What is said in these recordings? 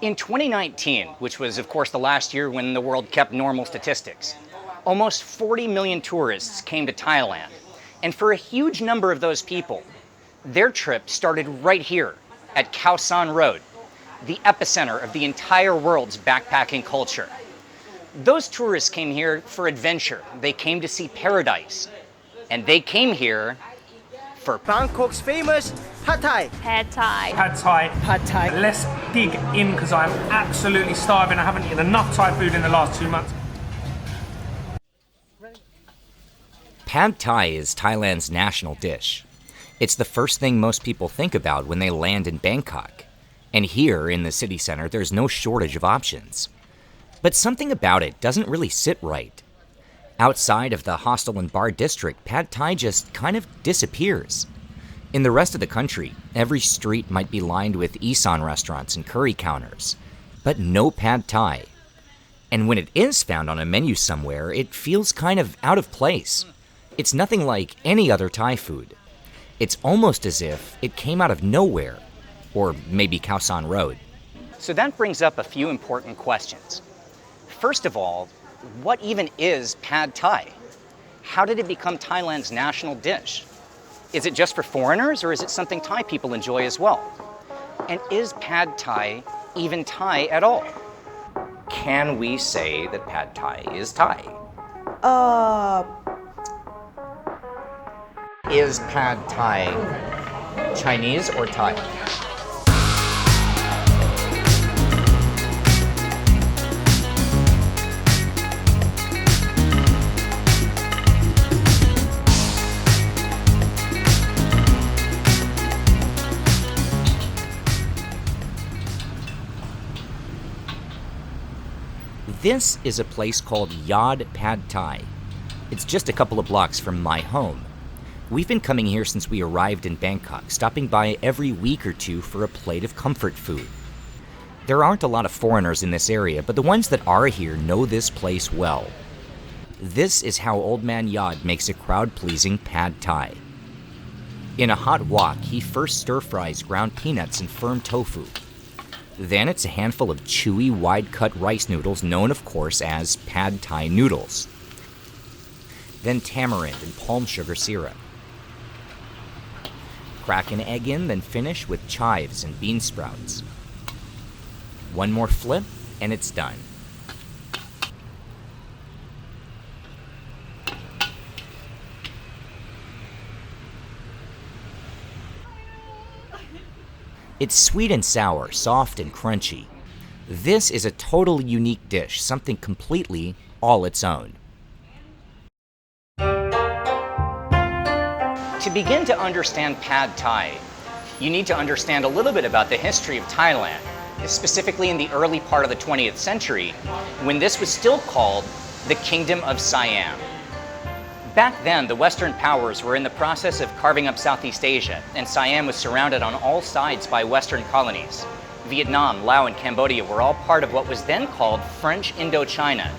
In 2019, which was of course the last year when the world kept normal statistics, almost 40 million tourists came to Thailand. And for a huge number of those people, their trip started right here at Khao San Road, the epicenter of the entire world's backpacking culture. Those tourists came here for adventure. They came to see paradise. And they came here for Bangkok's famous Pad Thai. Pad Thai. Pad Thai. Pad Thai. Let's dig in because I'm absolutely starving. I haven't eaten enough Thai food in the last 2 months. Pad Thai is Thailand's national dish. It's the first thing most people think about when they land in Bangkok. And here in the city center, there's no shortage of options. But something about it doesn't really sit right. Outside of the hostel and bar district, Pad Thai just kind of disappears. In the rest of the country, every street might be lined with Isan restaurants and curry counters, but no Pad Thai. And when it is found on a menu somewhere, it feels kind of out of place. It's nothing like any other Thai food. It's almost as if it came out of nowhere, or maybe Khao San Road. So that brings up a few important questions. First of all, what even is Pad Thai? How did it become Thailand's national dish? Is it just for foreigners, or is it something Thai people enjoy as well? And is Pad Thai even Thai at all? Can we say that Pad Thai is Thai? Is Pad Thai Chinese or Thai? This is a place called Yod Pad Thai. It's just a couple of blocks from my home. We've been coming here since we arrived in Bangkok, stopping by every week or two for a plate of comfort food. There aren't a lot of foreigners in this area, but the ones that are here know this place well. This is how Old Man Yod makes a crowd-pleasing Pad Thai. In a hot wok, he first stir-fries ground peanuts and firm tofu. Then it's a handful of chewy, wide-cut rice noodles, known of course as Pad Thai noodles. Then tamarind and palm sugar syrup. Crack an egg in, then finish with chives and bean sprouts. One more flip, and it's done. It's sweet and sour, soft and crunchy. This is a totally unique dish, something completely all its own. To begin to understand Pad Thai, you need to understand a little bit about the history of Thailand, specifically in the early part of the 20th century, when this was still called the Kingdom of Siam. Back then, the Western powers were in the process of carving up Southeast Asia, and Siam was surrounded on all sides by Western colonies. Vietnam, Laos, and Cambodia were all part of what was then called French Indochina.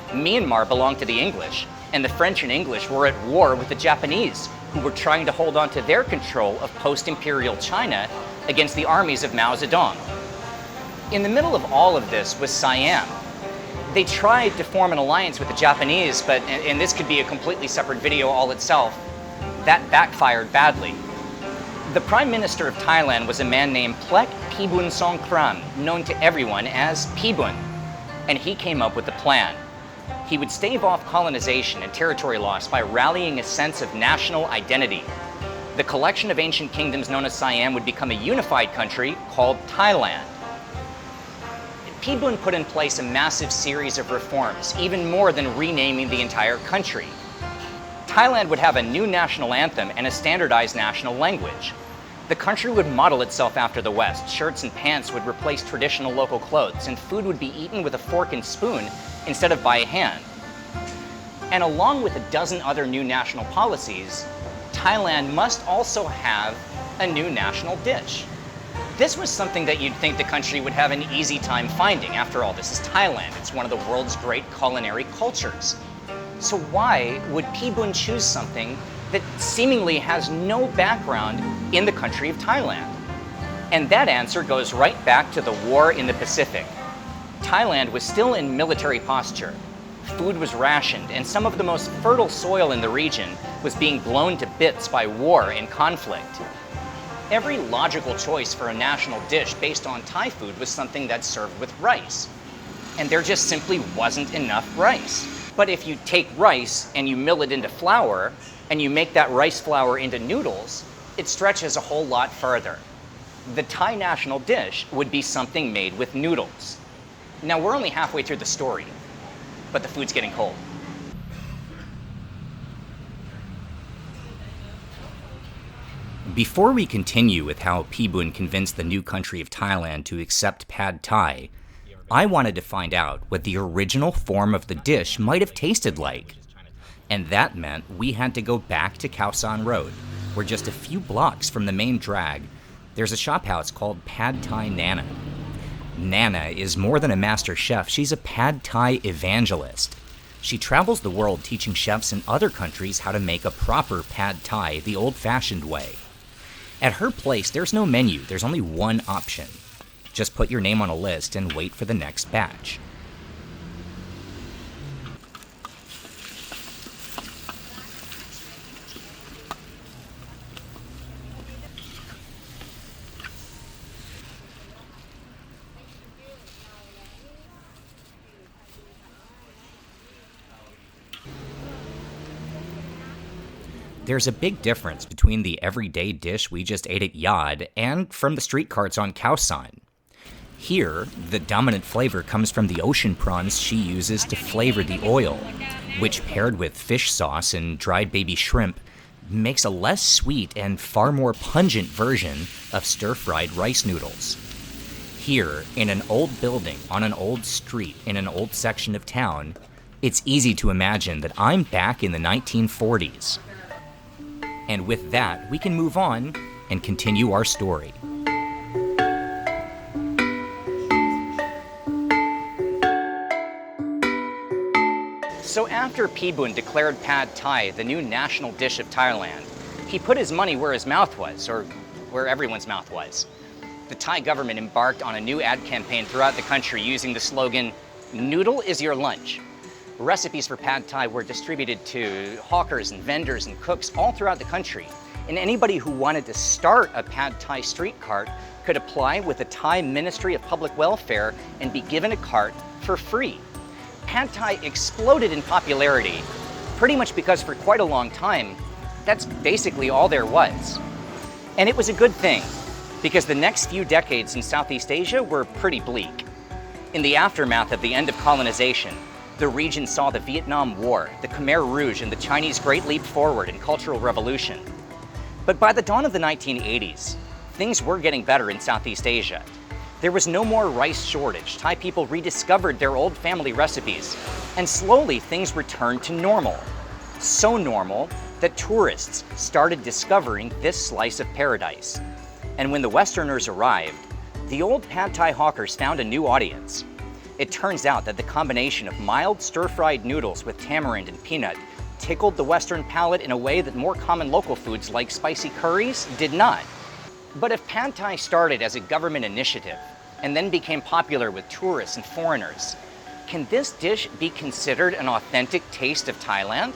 Myanmar belonged to the English, and the French and English were at war with the Japanese, who were trying to hold on to their control of post-imperial China against the armies of Mao Zedong. In the middle of all of this was Siam. They tried to form an alliance with the Japanese, but, and this could be a completely separate video all itself, that backfired badly. The Prime Minister of Thailand was a man named Plek Pibun Songkram, known to everyone as Pibun, and he came up with the plan. He would stave off colonization and territory loss by rallying a sense of national identity. The collection of ancient kingdoms known as Siam would become a unified country called Thailand. Pibun put in place a massive series of reforms, even more than renaming the entire country. Thailand would have a new national anthem and a standardized national language. The country would model itself after the West. Shirts and pants would replace traditional local clothes, and food would be eaten with a fork and spoon instead of by hand. And along with a dozen other new national policies, Thailand must also have a new national dish. This was something that you'd think the country would have an easy time finding. After all, this is Thailand. It's one of the world's great culinary cultures. So why would Pibun choose something that seemingly has no background in the country of Thailand? And that answer goes right back to the war in the Pacific. Thailand was still in military posture. Food was rationed, and some of the most fertile soil in the region was being blown to bits by war and conflict. Every logical choice for a national dish based on Thai food was something that's served with rice. And there just simply wasn't enough rice. But if you take rice and you mill it into flour, and you make that rice flour into noodles, it stretches a whole lot further. The Thai national dish would be something made with noodles. Now we're only halfway through the story, but the food's getting cold. Before we continue with how Pibun convinced the new country of Thailand to accept Pad Thai, I wanted to find out what the original form of the dish might have tasted like. And that meant we had to go back to Khao San Road, where just a few blocks from the main drag, there's a shop house called Pad Thai Nana. Nana is more than a master chef, she's a Pad Thai evangelist. She travels the world teaching chefs in other countries how to make a proper Pad Thai the old-fashioned way. At her place, there's no menu, there's only one option. Just put your name on a list and wait for the next batch. There's a big difference between the everyday dish we just ate at Yod and from the street carts on Khao San. Here, the dominant flavor comes from the ocean prawns she uses to flavor the oil, which paired with fish sauce and dried baby shrimp makes a less sweet and far more pungent version of stir-fried rice noodles. Here, in an old building on an old street in an old section of town, it's easy to imagine that I'm back in the 1940s. And with that, we can move on and continue our story. So after Pibun declared Pad Thai the new national dish of Thailand, he put his money where his mouth was, or where everyone's mouth was. The Thai government embarked on a new ad campaign throughout the country using the slogan, "Noodle is your lunch." Recipes for Pad Thai were distributed to hawkers and vendors and cooks all throughout the country. And anybody who wanted to start a Pad Thai street cart could apply with the Thai Ministry of Public Welfare and be given a cart for free. Pad Thai exploded in popularity, pretty much because for quite a long time, that's basically all there was. And it was a good thing, because the next few decades in Southeast Asia were pretty bleak. In the aftermath of the end of colonization, the region saw the Vietnam War, the Khmer Rouge, and the Chinese Great Leap Forward and Cultural Revolution. But by the dawn of the 1980s, things were getting better in Southeast Asia. There was no more rice shortage. Thai people rediscovered their old family recipes, and slowly things returned to normal. So normal that tourists started discovering this slice of paradise. And when the Westerners arrived, the old Pad Thai hawkers found a new audience. It turns out that the combination of mild stir-fried noodles with tamarind and peanut tickled the Western palate in a way that more common local foods like spicy curries did not. But if Pad Thai started as a government initiative and then became popular with tourists and foreigners, can this dish be considered an authentic taste of Thailand?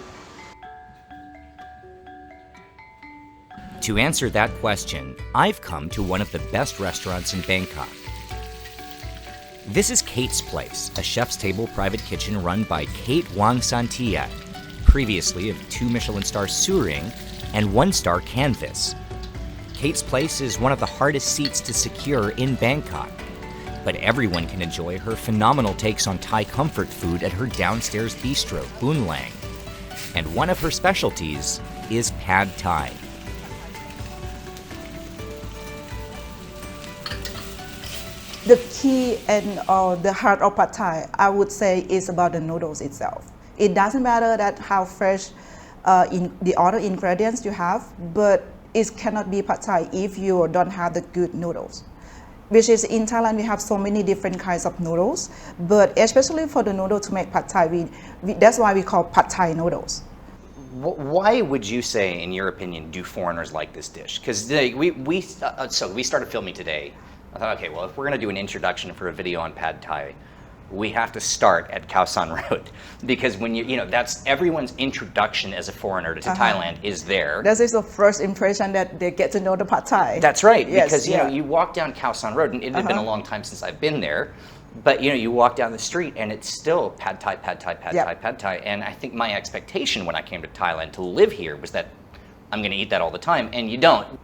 To answer that question, I've come to one of the best restaurants in Bangkok. This is Kate's Place, a chef's table private kitchen run by Kate Wang Santia, previously of 2 Michelin star Suring and 1-star Canvas. Kate's Place is one of the hardest seats to secure in Bangkok, but everyone can enjoy her phenomenal takes on Thai comfort food at her downstairs bistro, Boonlang. And one of her specialties is Pad Thai. The key and the heart of Pad Thai, I would say, is about the noodles itself. It doesn't matter that how fresh in the other ingredients you have, but it cannot be Pad Thai if you don't have the good noodles. Which is in Thailand, we have so many different kinds of noodles, but especially for the noodle to make Pad Thai, that's why we call Pad Thai noodles. Why would you say, in your opinion, do foreigners like this dish? Because we started filming today. I thought, okay, well, if we're going to do an introduction for a video on Pad Thai, we have to start at Khao San Road, because when that's everyone's introduction as a foreigner to Thailand is there. That is the first impression that they get to know the Pad Thai. That's right, Yes, because yeah. you walk down Khao San Road, and it had been a long time since I've been there, but you walk down the street and it's still Pad Thai, Pad Thai, Pad Yep. Thai, Pad Thai, and I think my expectation when I came to Thailand to live here was that I'm going to eat that all the time, and you don't.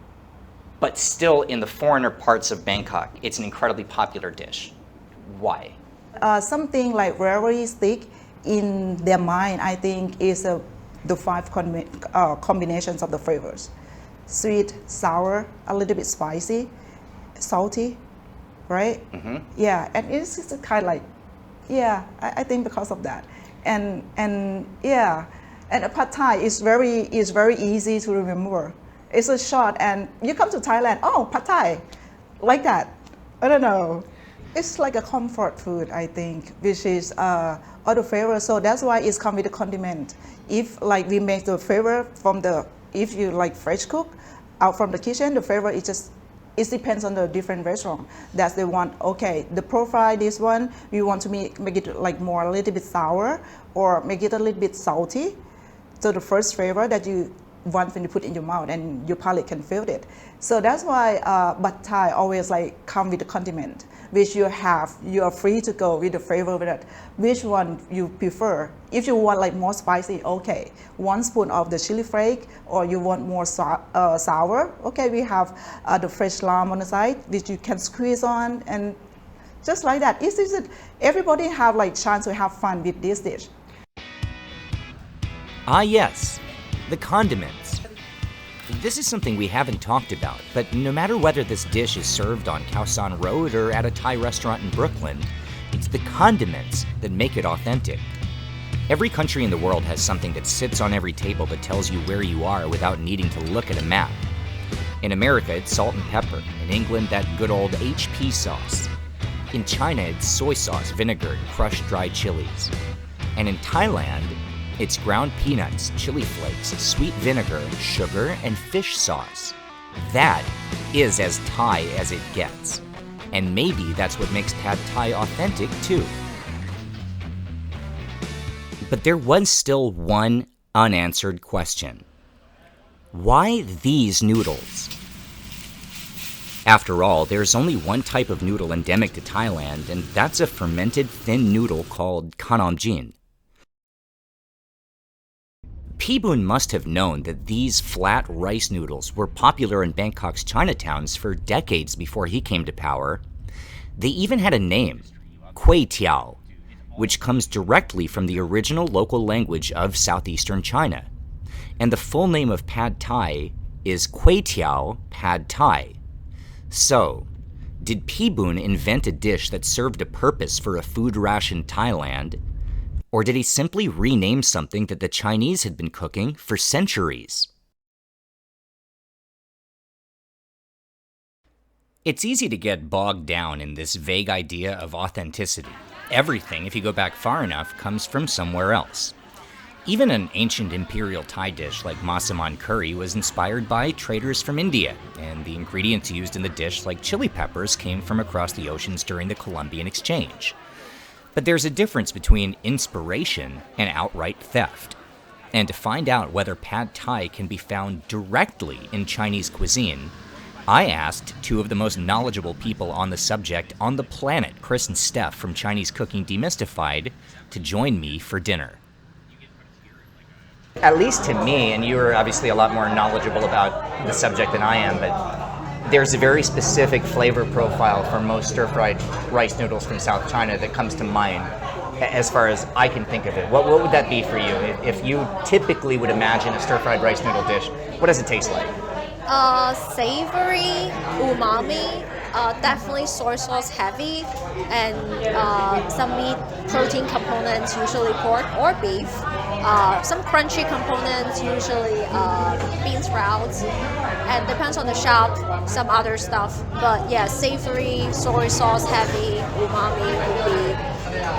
But still, in the foreigner parts of Bangkok, it's an incredibly popular dish. Why? Something like ravioli stick in their mind, I think, is the five combinations of the flavors: sweet, sour, a little bit spicy, salty, right? Mm-hmm. Yeah, and it's just kind of like, yeah, I think because of that, and yeah, and a Pad Thai is very easy to remember. It's a short, and you come to Thailand, oh, Pad Thai, like that. I don't know. It's like a comfort food, I think, which is all the flavor. So that's why it's come with a condiment. If like we make the flavor if you like fresh cook out from the kitchen, the flavor is just, it depends on the different restaurant. That's the one, okay, the profile, this one, we want to make it like more a little bit sour or make it a little bit salty. So the first flavor that you want when you put in your mouth and your palate can feel it. So that's why Pad Thai always like come with a condiment, which you are free to go with the flavor with it. Which one you prefer? If you want like more spicy, okay, 1 spoon of the chili flake, or you want more sour, okay, we have the fresh lamb on the side, which you can squeeze on, and just like that. Everybody have like chance to have fun with this dish. Ah yes, the condiments. This is something we haven't talked about, but no matter whether this dish is served on Khao San Road or at a Thai restaurant in Brooklyn, it's the condiments that make it authentic. Every country in the world has something that sits on every table that tells you where you are without needing to look at a map. In America, it's salt and pepper. In England, that good old HP sauce. In China, it's soy sauce, vinegar, and crushed dried chilies. And in Thailand, it's ground peanuts, chili flakes, sweet vinegar, sugar, and fish sauce. That is as Thai as it gets. And maybe that's what makes Pad Thai authentic too. But there was still one unanswered question. Why these noodles? After all, there's only one type of noodle endemic to Thailand, and that's a fermented thin noodle called khanamjin. Pibun must have known that these flat rice noodles were popular in Bangkok's Chinatowns for decades before he came to power. They even had a name, Kway Tiao, which comes directly from the original local language of southeastern China. And the full name of Pad Thai is Kway Tiao Pad Thai. So, did Pibun invent a dish that served a purpose for a food ration Thailand? Or did he simply rename something that the Chinese had been cooking for centuries? It's easy to get bogged down in this vague idea of authenticity. Everything, if you go back far enough, comes from somewhere else. Even an ancient imperial Thai dish like masaman curry was inspired by traders from India, and the ingredients used in the dish, like chili peppers, came from across the oceans during the Columbian Exchange. But there's a difference between inspiration and outright theft. And to find out whether Pad Thai can be found directly in Chinese cuisine, I asked two of the most knowledgeable people on the subject on the planet, Chris and Steph from Chinese Cooking Demystified, to join me for dinner. At least to me, and you are obviously a lot more knowledgeable about the subject than I am, but there's a very specific flavor profile for most stir-fried rice noodles from South China that comes to mind as far as I can think of it. What would that be for you? If you typically would imagine a stir-fried rice noodle dish, what does it taste like? Savory, umami, definitely soy sauce heavy, and some meat protein components, usually pork or beef. Some crunchy components, usually bean sprouts, and depends on the shop, some other stuff. But yeah, savory, soy sauce heavy, umami would be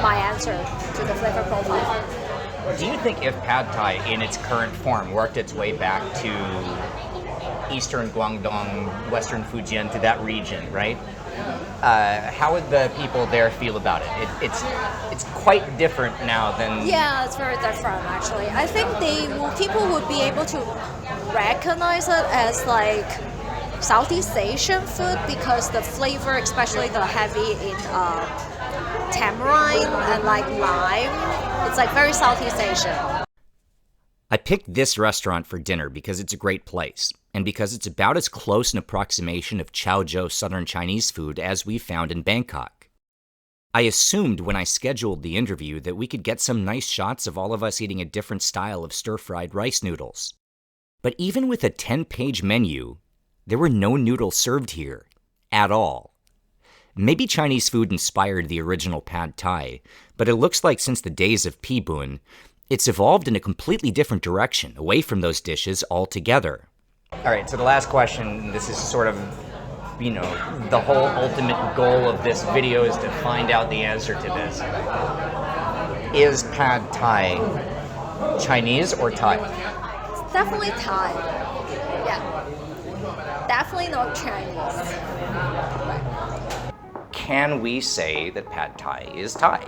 my answer to the flavor profile. Do you think if Pad Thai in its current form worked its way back to eastern Guangdong, western Fujian, to that region, right? How would the people there feel about it? It's quite different now than... Yeah, it's very different actually. I think people would be able to recognize it as like Southeast Asian food because the flavor, especially the heavy in tamarind and like lime, it's like very Southeast Asian. I picked this restaurant for dinner because it's a great place, and because it's about as close an approximation of Chaozhou Southern Chinese food as we found in Bangkok. I assumed when I scheduled the interview that we could get some nice shots of all of us eating a different style of stir-fried rice noodles. But even with a 10-page menu, there were no noodles served here, at all. Maybe Chinese food inspired the original Pad Thai, but it looks like since the days of Pi Bun, it's evolved in a completely different direction, away from those dishes altogether. All right, so the last question, this is sort of, you know, the whole ultimate goal of this video is to find out the answer to this. Is Pad Thai Chinese or Thai? It's definitely Thai. Yeah. Definitely not Chinese. Can we say that Pad Thai is Thai?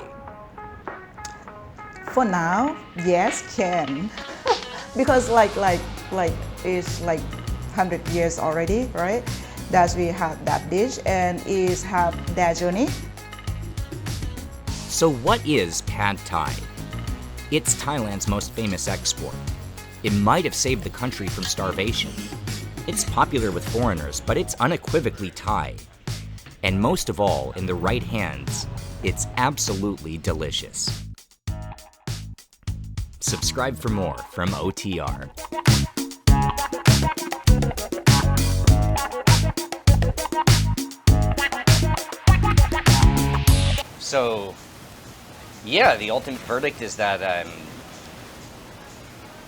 For now, yes, can. Because like it's like 100 years already, right? That we have that dish and is have their journey. So what is Pad Thai? It's Thailand's most famous export. It might have saved the country from starvation. It's popular with foreigners, but it's unequivocally Thai. And most of all, in the right hands, it's absolutely delicious. Subscribe for more from OTR. So, yeah, the ultimate verdict is that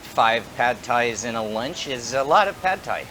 5 Pad Thais in a lunch is a lot of Pad Thai.